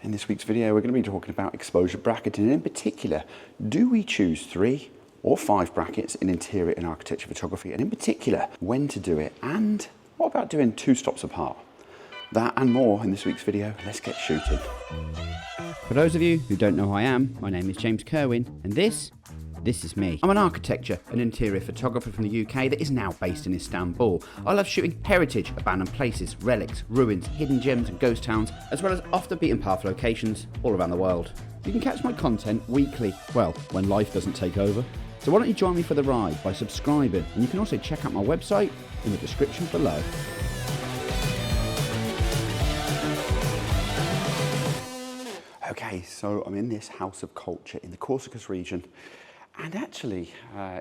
In this week's video, we're going to be talking about exposure bracketing, and in particular, do we choose 3 or 5 brackets in interior and architecture photography, and in particular, when to do it, and what about doing 2 stops apart? That and more in this week's video. Let's get shooting. For those of you who don't know who I am, my name is James Kerwin, and this is me. I'm an architecture and interior photographer from the UK that is now based in Istanbul. I love shooting heritage, abandoned places, relics, ruins, hidden gems and ghost towns, as well as off the beaten path locations all around the world. You can catch my content weekly, well, when life doesn't take over. So why don't you join me for the ride by subscribing, and you can also check out my website in the description below. Okay, so I'm in this house of culture in the Caucasus region, and actually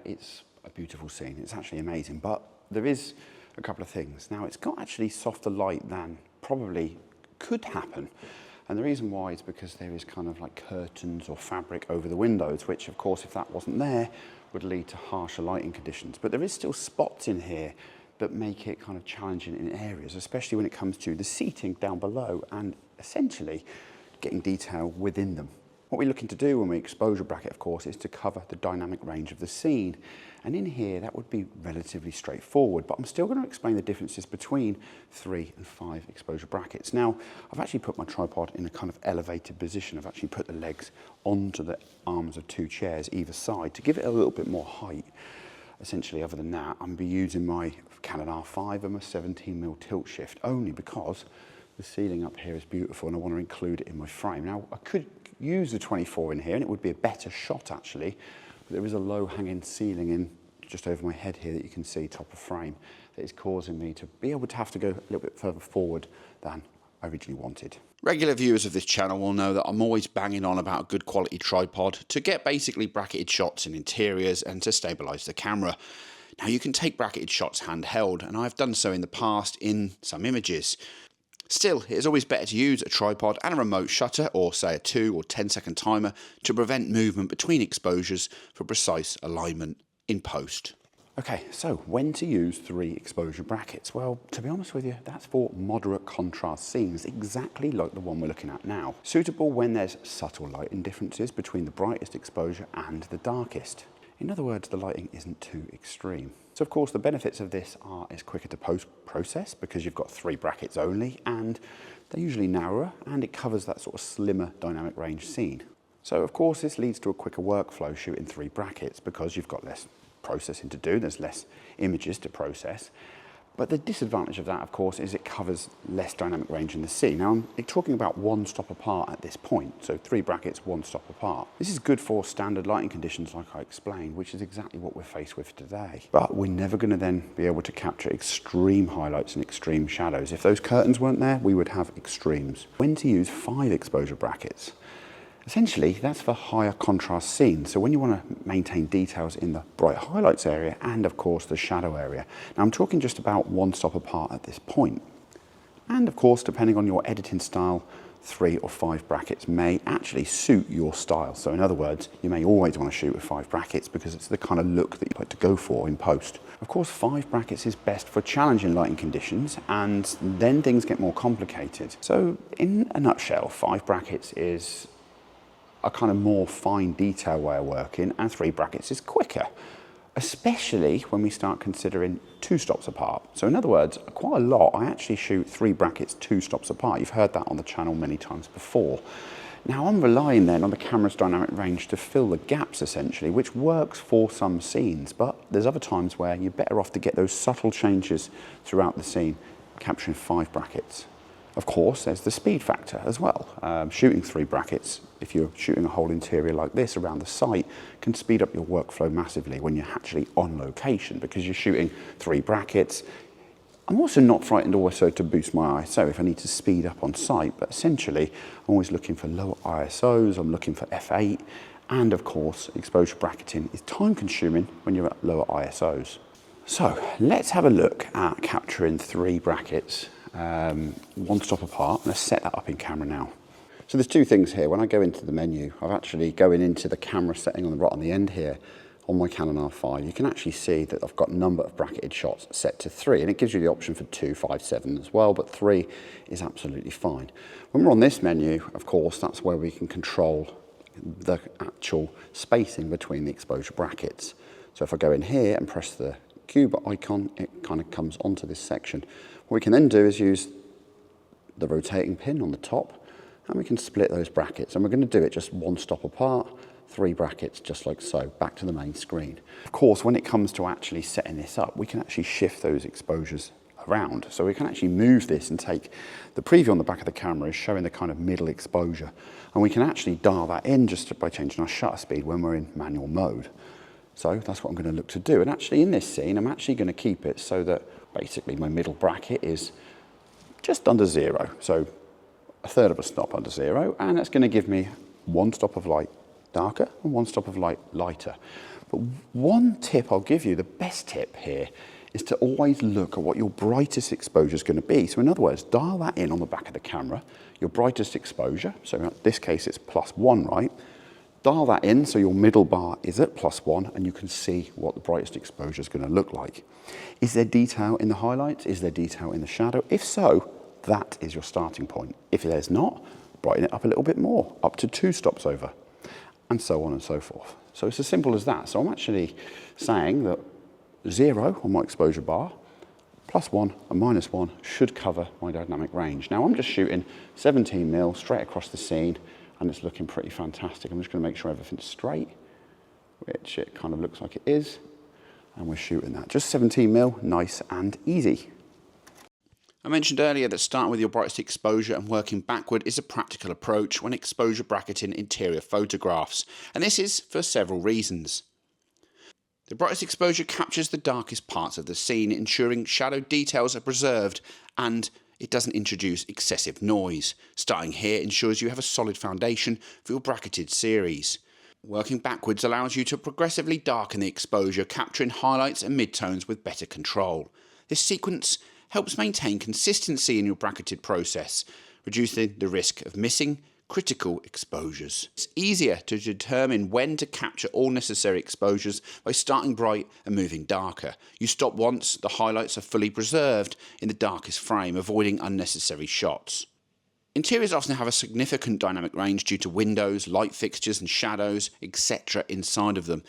it's a beautiful scene. It's actually amazing, but there is a couple of things. Now, it's got actually softer light than probably could happen, and the reason why is because there is kind of like curtains or fabric over the windows, which of course, if that wasn't there, would lead to harsher lighting conditions. But there is still spots in here that make it kind of challenging in areas, especially when it comes to the seating down below and essentially getting detail within them. What we're looking to do when we exposure bracket, of course, is to cover the dynamic range of the scene. And in here, that would be relatively straightforward, but I'm still going to explain the differences between 3 and 5 exposure brackets. Now, I've actually put my tripod in a kind of elevated position. I've actually put the legs onto the arms of 2 chairs either side to give it a little bit more height. Essentially, other than that, I'm going to be using my Canon R5 and my 17mm tilt shift, only because the ceiling up here is beautiful and I want to include it in my frame. Now, I could use the 24 in here and it would be a better shot actually, but there is a low hanging ceiling in just over my head here that you can see top of frame that is causing me to be able to have to go a little bit further forward than I originally wanted. Regular viewers of this channel will know that I'm always banging on about a good quality tripod to get basically bracketed shots in interiors and to stabilise the camera. Now, you can take bracketed shots handheld, and I've done so in the past in some images. Still, it is always better to use a tripod and a remote shutter, or say a 2 or 10-second timer, to prevent movement between exposures for precise alignment in post. Okay, so when to use 3 exposure brackets? Well, to be honest with you, that's for moderate contrast scenes, exactly like the one we're looking at now. Suitable when there's subtle lighting differences between the brightest exposure and the darkest. In other words, the lighting isn't too extreme. So of course, the benefits of this are it's quicker to post-process because you've got 3 brackets only, and they're usually narrower, and it covers that sort of slimmer dynamic range scene. So of course, this leads to a quicker workflow shooting 3 brackets because you've got less processing to do, there's less images to process. But the disadvantage of that, of course, is it covers less dynamic range in the scene. Now, I'm talking about 1 stop apart at this point, so 3 brackets, 1 stop apart. This is good for standard lighting conditions, like I explained, which is exactly what we're faced with today. But we're never going to then be able to capture extreme highlights and extreme shadows. If those curtains weren't there, we would have extremes. When to use 5 exposure brackets? Essentially, that's for higher contrast scenes. So when you want to maintain details in the bright highlights area and of course the shadow area. Now, I'm talking just about 1 stop apart at this point. And of course, depending on your editing style, 3 or 5 brackets may actually suit your style. So in other words, you may always want to shoot with 5 brackets because it's the kind of look that you like to go for in post. Of course, 5 brackets is best for challenging lighting conditions, and then things get more complicated. So in a nutshell, 5 brackets is a kind of more fine detail way of working, and 3 brackets is quicker, especially when we start considering 2 stops apart. So in other words, quite a lot, I actually shoot 3 brackets 2 stops apart. You've heard that on the channel many times before. Now, I'm relying then on the camera's dynamic range to fill the gaps essentially, which works for some scenes, but there's other times where you're better off to get those subtle changes throughout the scene, capturing 5 brackets. Of course, there's the speed factor as well. Shooting 3 brackets, if you're shooting a whole interior like this around the site, can speed up your workflow massively when you're actually on location because you're shooting 3 brackets. I'm also not frightened also to boost my ISO if I need to speed up on site, but essentially I'm always looking for lower ISOs, I'm looking for f8, and of course, exposure bracketing is time consuming when you're at lower ISOs. So let's have a look at capturing 3 brackets 1 stop apart. Let's set that up in camera now. So there's 2 things here. When I go into the menu, I'm actually going into the camera setting on the right on the end here. on my Canon R5, you can actually see that I've got a number of bracketed shots set to 3, and it gives you the option for 2, 5, 7 as well, but 3 is absolutely fine. When we're on this menu, of course, that's where we can control the actual spacing between the exposure brackets. So if I go in here and press the cube icon, it kind of comes onto this section. What we can then do is use the rotating pin on the top, and we can split those brackets, and we're going to do it just one stop apart, 3 brackets just like so, back to the main screen. Of course, when it comes to actually setting this up, we can actually shift those exposures around. So we can actually move this and take the preview on the back of the camera is showing the kind of middle exposure, and we can actually dial that in just by changing our shutter speed when we're in manual mode. So that's what I'm going to look to do. And actually in this scene, I'm actually going to keep it so that basically my middle bracket is just under 0. So a third of a stop under 0, and that's going to give me 1 stop of light darker and 1 stop of light lighter. But one tip I'll give you, the best tip here, is to always look at what your brightest exposure is going to be. So in other words, dial that in on the back of the camera, your brightest exposure. So in this case, it's +1, right? Dial that in so your middle bar is at +1, and you can see what the brightest exposure is going to look like. Is there detail in the highlights? Is there detail in the shadow? If so, that is your starting point. If there's not, brighten it up a little bit more, up to 2 stops over, and so on and so forth. So it's as simple as that. So I'm actually saying that 0 on my exposure bar, +1 and -1 should cover my dynamic range. Now I'm just shooting 17mm straight across the scene, and it's looking pretty fantastic. I'm just going to make sure everything's straight, which it kind of looks like it is, and we're shooting that. Just 17mm, nice and easy. I mentioned earlier that starting with your brightest exposure and working backward is a practical approach when exposure bracketing interior photographs, and this is for several reasons. The brightest exposure captures the darkest parts of the scene, ensuring shadow details are preserved and it doesn't introduce excessive noise. Starting here ensures you have a solid foundation for your bracketed series. Working backwards allows you to progressively darken the exposure, capturing highlights and midtones with better control. This sequence helps maintain consistency in your bracketed process, reducing the risk of missing critical exposures. It's easier to determine when to capture all necessary exposures by starting bright and moving darker. You stop once the highlights are fully preserved in the darkest frame, avoiding unnecessary shots. Interiors often have a significant dynamic range due to windows, light fixtures and shadows, etc. inside of them.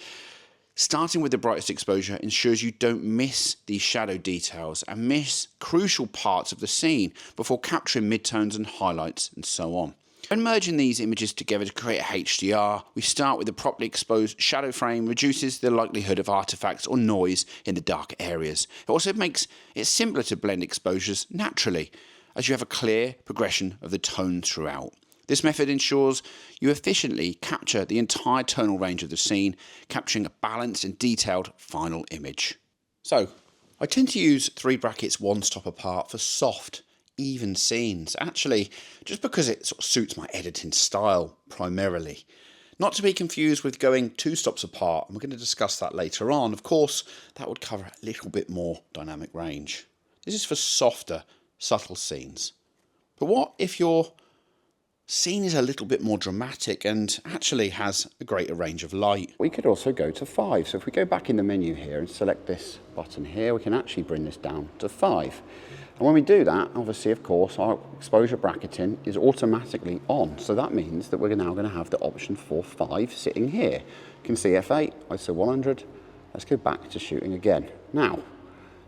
Starting with the brightest exposure ensures you don't miss these shadow details and miss crucial parts of the scene before capturing midtones and highlights and so on. When merging these images together to create a HDR, we start with the properly exposed shadow frame, reduces the likelihood of artifacts or noise in the dark areas. It also makes it simpler to blend exposures naturally, as you have a clear progression of the tones throughout. This method ensures you efficiently capture the entire tonal range of the scene, capturing a balanced and detailed final image. So, I tend to use 3 brackets 1 stop apart for soft, even scenes, actually, just because it sort of suits my editing style primarily. Not to be confused with going 2 stops apart, and we're going to discuss that later on. Of course, that would cover a little bit more dynamic range. This is for softer, subtle scenes. But what if your scene is a little bit more dramatic and actually has a greater range of light? We could also go to 5. So if we go back in the menu here and select this button here, we can actually bring this down to 5. And when we do that, obviously, of course, our exposure bracketing is automatically on. So that means that we're now going to have the option for 5 sitting here. You can see F8, ISO 100. Let's go back to shooting again. Now,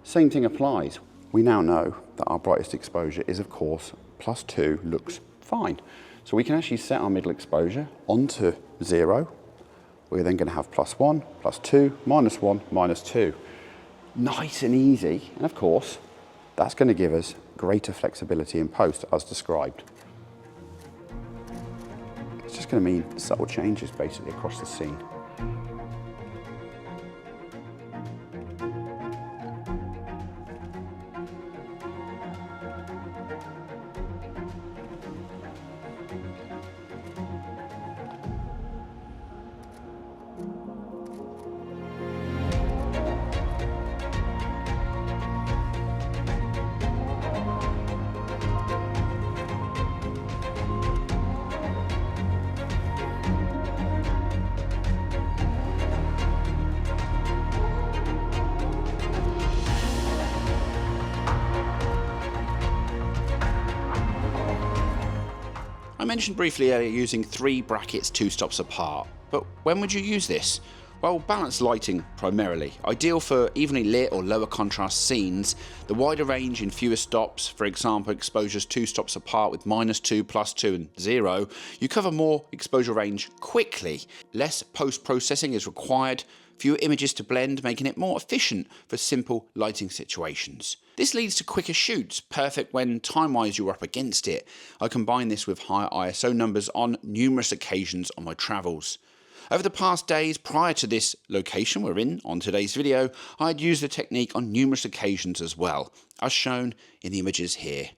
same thing applies. We now know that our brightest exposure is, of course, +2 looks fine. So we can actually set our middle exposure onto 0. We're then going to have +1, +2, -1, -2. Nice and easy. And of course, that's going to give us greater flexibility in post as described. It's just going to mean subtle changes basically across the scene. mentioned briefly earlier using 3 brackets 2 stops apart, but when would you use this? Well, balanced lighting primarily, ideal for evenly lit or lower contrast scenes. The wider range in fewer stops, for example exposures 2 stops apart with -2, +2 and 0, you cover more exposure range quickly. Less post-processing is required, fewer images to blend, making it more efficient for simple lighting situations. This leads to quicker shoots, perfect when time-wise you're up against it. I combine this with higher ISO numbers on numerous occasions on my travels. Over the past days prior to this location we're in on today's video, I had used the technique on numerous occasions as well, as shown in the images here.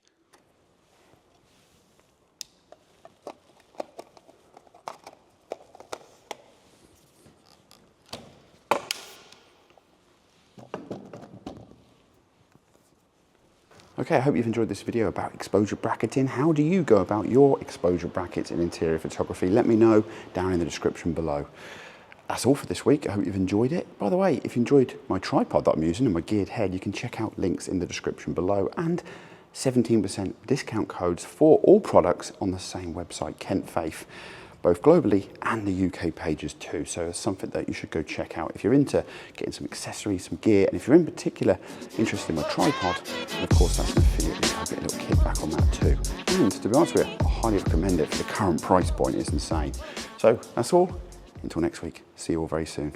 Okay, I hope you've enjoyed this video about exposure bracketing. How do you go about your exposure brackets in interior photography? Let me know down in the description below. That's all for this week. I hope you've enjoyed it. By the way, if you enjoyed my tripod that I'm using and my geared head, you can check out links in the description below and 17% discount codes for all products on the same website, Kentfaith, both globally and the UK pages too. So it's something that you should go check out if you're into getting some accessories, some gear, and if you're in particular interested in my tripod, and of course that's an affiliate link, I'll get a little kickback on that too. And to be honest with you, I highly recommend it for the current price point, it's insane. So that's all, until next week, see you all very soon.